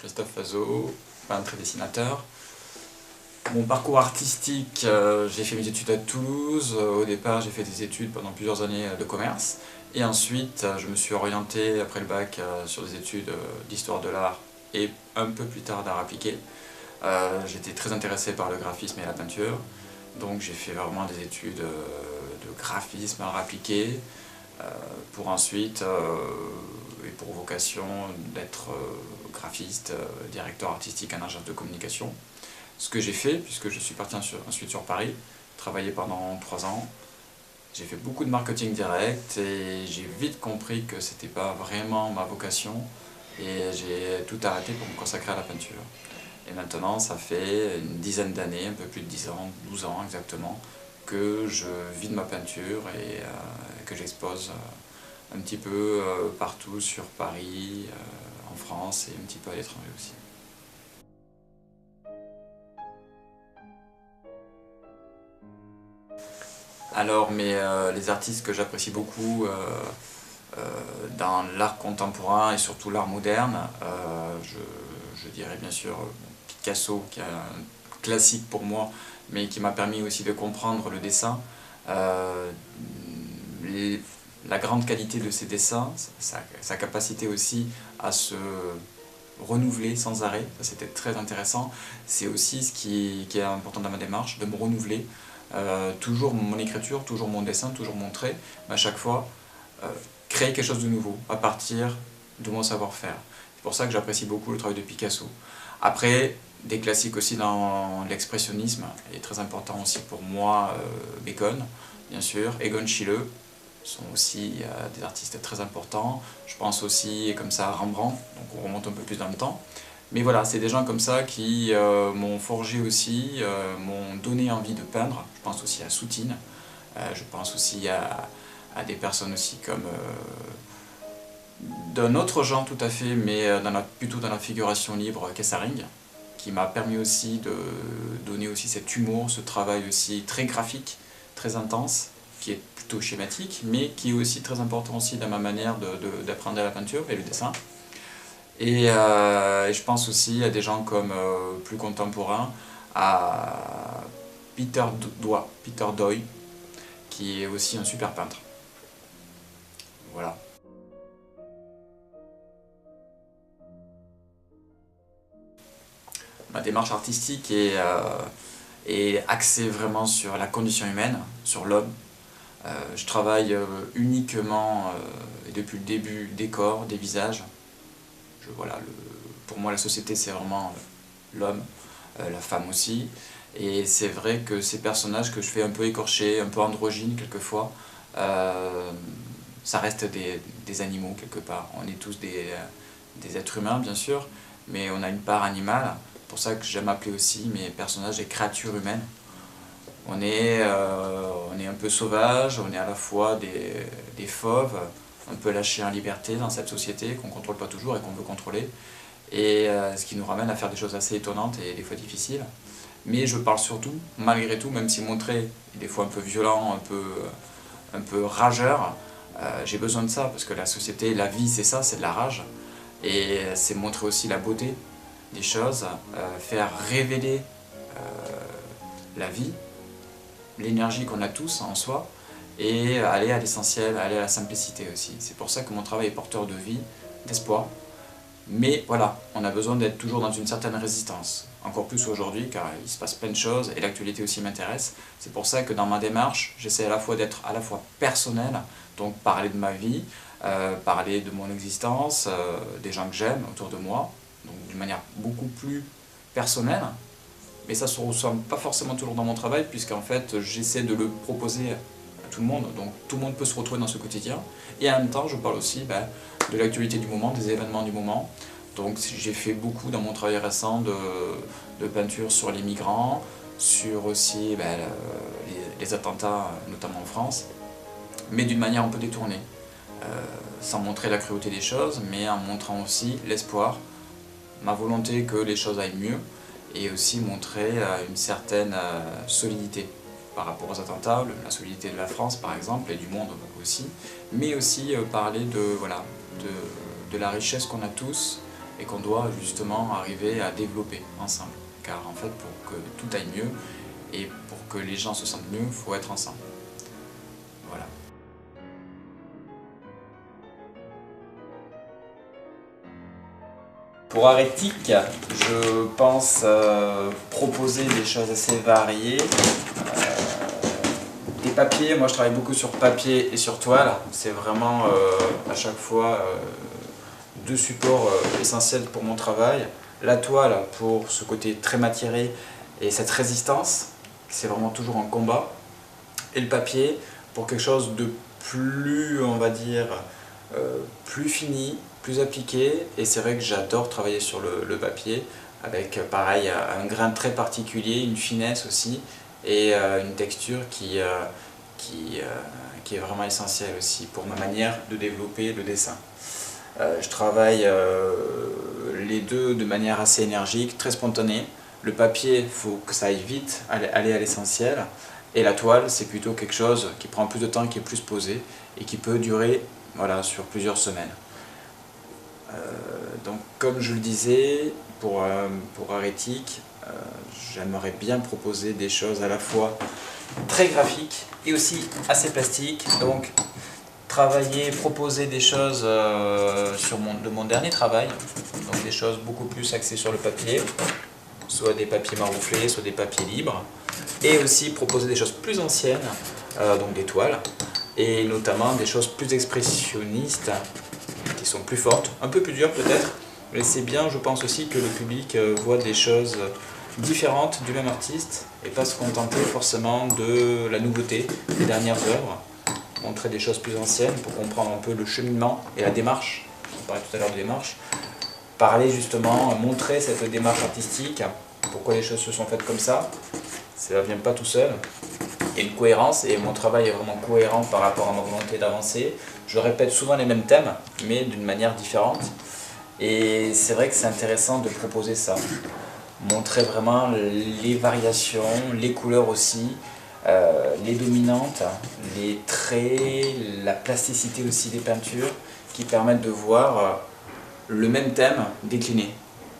Christophe Fazot, peintre et dessinateur. Mon parcours artistique, j'ai fait mes études à Toulouse. Au départ, j'ai fait des études pendant plusieurs années de commerce. Et ensuite, je me suis orienté après le bac sur des études d'histoire de l'art et un peu plus tard d'art appliqué. J'étais très intéressé par le graphisme et la peinture. Donc j'ai fait vraiment des études de graphisme, art appliqué, pour ensuite, et pour vocation d'être graphiste, directeur artistique en agence de communication. Ce que j'ai fait, puisque je suis parti ensuite sur Paris, travaillé pendant 3 ans. J'ai fait beaucoup de marketing direct et j'ai vite compris que c'était pas vraiment ma vocation et j'ai tout arrêté pour me consacrer à la peinture. Et maintenant, ça fait une dizaine d'années, un peu plus de 10 ans, 12 ans exactement, que je vis de ma peinture et que j'expose un petit peu partout sur Paris, en France et un petit peu à l'étranger aussi. Alors, les artistes que j'apprécie beaucoup dans l'art contemporain et surtout l'art moderne, je dirais bien sûr Picasso, qui est un classique pour moi, mais qui m'a permis aussi de comprendre le dessin. La grande qualité de ses dessins, sa capacité aussi à se renouveler sans arrêt, c'était très intéressant. C'est aussi ce qui est important dans ma démarche, de me renouveler. Toujours mon écriture, toujours mon dessin, toujours mon trait, mais à chaque fois créer quelque chose de nouveau à partir de mon savoir-faire. C'est pour ça que j'apprécie beaucoup le travail de Picasso. Après, des classiques aussi dans l'expressionnisme, est très important aussi pour moi, Bacon, bien sûr, Egon Schiele, sont aussi des artistes très importants. Je pense aussi comme ça à Rembrandt, donc on remonte un peu plus dans le temps. Mais voilà, c'est des gens comme ça qui m'ont forgé aussi, m'ont donné envie de peindre. Je pense aussi à Soutine, je pense aussi à des personnes aussi comme d'un autre genre tout à fait, mais plutôt dans la figuration libre, Kessaring, qui m'a permis aussi de donner aussi cet humour, ce travail aussi très graphique, très intense, qui est plutôt schématique, mais qui est aussi très important aussi dans ma manière d'apprendre la peinture et le dessin. Et je pense aussi à des gens comme plus contemporains, à Peter Doig, qui est aussi un super peintre. Voilà. Ma démarche artistique est axée vraiment sur la condition humaine, sur l'homme. Je travaille uniquement, et depuis le début, des corps, des visages. Voilà, pour moi, la société, c'est vraiment l'homme, la femme aussi. Et c'est vrai que ces personnages que je fais un peu écorchés, un peu androgynes quelquefois, ça reste des animaux quelque part. On est tous des êtres humains, bien sûr, mais on a une part animale. C'est pour ça que j'aime appeler aussi mes personnages des créatures humaines. On est un peu sauvage, on est à la fois des fauves, un peu lâchés en liberté dans cette société qu'on ne contrôle pas toujours et qu'on veut contrôler. Et ce qui nous ramène à faire des choses assez étonnantes et des fois difficiles. Mais je parle surtout, malgré tout, même si mon trait est des fois un peu violent, un peu rageur, j'ai besoin de ça parce que la société, la vie, c'est ça, c'est de la rage. Et c'est montrer aussi la beauté des choses, faire révéler la vie, l'énergie qu'on a tous en soi, et aller à l'essentiel, aller à la simplicité aussi. C'est pour ça que mon travail est porteur de vie, d'espoir. Mais voilà, on a besoin d'être toujours dans une certaine résistance. Encore plus aujourd'hui, car il se passe plein de choses et l'actualité aussi m'intéresse. C'est pour ça que dans ma démarche, j'essaie à la fois d'être à la fois personnel, donc parler de ma vie, parler de mon existence, des gens que j'aime autour de moi, donc d'une manière beaucoup plus personnelle. Mais ça ne se ressent pas forcément toujours dans mon travail, puisqu'en fait, j'essaie de le proposer à tout le monde. Donc tout le monde peut se retrouver dans ce quotidien. Et en même temps, je parle aussi de l'actualité du moment, des événements du moment. Donc j'ai fait beaucoup dans mon travail récent de peinture sur les migrants, sur aussi les attentats, notamment en France, mais d'une manière un peu détournée. Sans montrer la cruauté des choses, mais en montrant aussi l'espoir, ma volonté que les choses aillent mieux, et aussi montrer une certaine solidité par rapport aux attentats, la solidité de la France par exemple, et du monde aussi, mais aussi parler de la richesse qu'on a tous, et qu'on doit justement arriver à développer ensemble. Car en fait, pour que tout aille mieux et pour que les gens se sentent mieux, il faut être ensemble. Voilà. Pour Arétique, je pense proposer des choses assez variées. Des papiers, moi je travaille beaucoup sur papier et sur toile. C'est vraiment à chaque fois deux supports essentiels pour mon travail. La toile pour ce côté très matéré et cette résistance, c'est vraiment toujours en combat. Et le papier pour quelque chose de plus, on va dire, plus fini, plus appliqué. Et c'est vrai que j'adore travailler sur le papier avec pareil un grain très particulier, une finesse aussi et une texture qui est vraiment essentielle aussi pour ma manière de développer le dessin. Je travaille les deux de manière assez énergique, très spontanée. Le papier, il faut que ça aille vite, aller à l'essentiel. Et la toile, c'est plutôt quelque chose qui prend plus de temps, qui est plus posé et qui peut durer voilà, sur plusieurs semaines. Donc comme je le disais, pour Arétique, j'aimerais bien proposer des choses à la fois très graphiques et aussi assez plastiques. Donc proposer des choses de mon dernier travail, donc des choses beaucoup plus axées sur le papier, soit des papiers marouflés, soit des papiers libres, et aussi proposer des choses plus anciennes, donc des toiles, et notamment des choses plus expressionnistes, qui sont plus fortes, un peu plus dures peut-être, mais c'est bien, je pense aussi que le public voit des choses différentes du même artiste, et pas se contenter forcément de la nouveauté des dernières œuvres. Montrer des choses plus anciennes pour comprendre un peu le cheminement et la démarche. On parlait tout à l'heure de démarche. Parler justement, montrer cette démarche artistique, pourquoi les choses se sont faites comme ça. Ça ne vient pas tout seul. Il y a une cohérence et mon travail est vraiment cohérent par rapport à ma volonté d'avancer. Je répète souvent les mêmes thèmes, mais d'une manière différente. Et c'est vrai que c'est intéressant de proposer ça. Montrer vraiment les variations, les couleurs aussi. Les dominantes, les traits, la plasticité aussi des peintures qui permettent de voir le même thème décliné.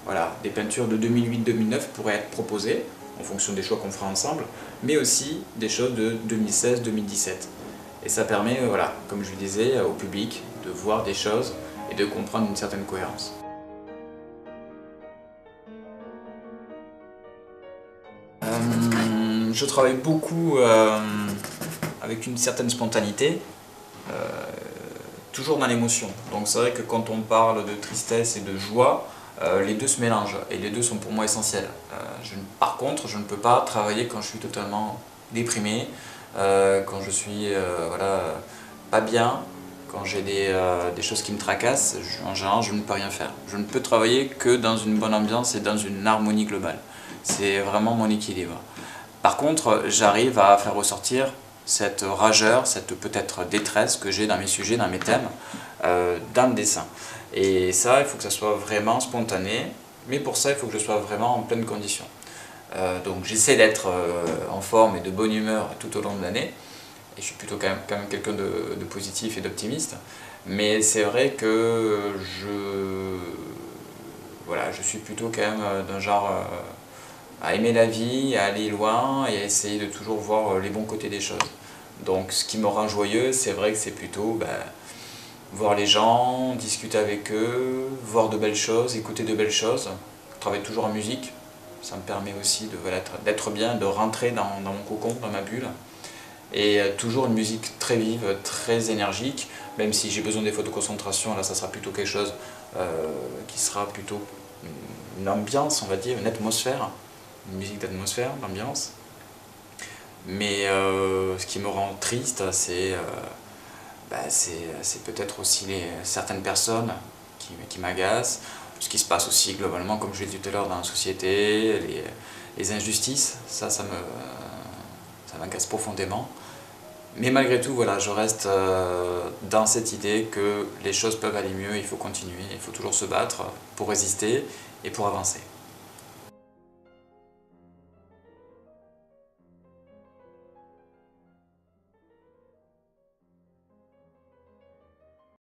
Voilà, des peintures de 2008-2009 pourraient être proposées en fonction des choix qu'on fera ensemble, mais aussi des choses de 2016-2017. Et ça permet, voilà, comme je le disais, au public de voir des choses et de comprendre une certaine cohérence. Je travaille beaucoup avec une certaine spontanéité, toujours dans l'émotion. Donc c'est vrai que quand on parle de tristesse et de joie, les deux se mélangent et les deux sont pour moi essentiels. Par contre, je ne peux pas travailler quand je suis totalement déprimé, quand je suis voilà, pas bien, quand j'ai des choses qui me tracassent. En général, je ne peux rien faire. Je ne peux travailler que dans une bonne ambiance et dans une harmonie globale. C'est vraiment mon équilibre. Par contre, j'arrive à faire ressortir cette rageur, cette peut-être détresse que j'ai dans mes sujets, dans mes thèmes, dans le dessin. Et ça, il faut que ça soit vraiment spontané, mais pour ça, il faut que je sois vraiment en pleine condition. Donc j'essaie d'être en forme et de bonne humeur tout au long de l'année, et je suis plutôt quand même quelqu'un de positif et d'optimiste, mais c'est vrai que je suis plutôt quand même d'un genre à aimer la vie, à aller loin et à essayer de toujours voir les bons côtés des choses. Donc ce qui me rend joyeux, c'est vrai que c'est plutôt voir les gens, discuter avec eux, voir de belles choses, écouter de belles choses. Je travaille toujours en musique, ça me permet aussi d'être bien, de rentrer dans mon cocon, dans ma bulle. Et toujours une musique très vive, très énergique, même si j'ai besoin des fois de concentration, là ça sera plutôt quelque chose qui sera plutôt une ambiance, on va dire, une atmosphère. Une musique d'atmosphère, d'ambiance. Mais ce qui me rend triste, c'est peut-être aussi certaines personnes qui m'agacent, ce qui se passe aussi globalement, comme je l'ai dit tout à l'heure, dans la société, les injustices, ça m'agace profondément. Mais malgré tout, voilà, je reste dans cette idée que les choses peuvent aller mieux, il faut continuer, il faut toujours se battre pour résister et pour avancer.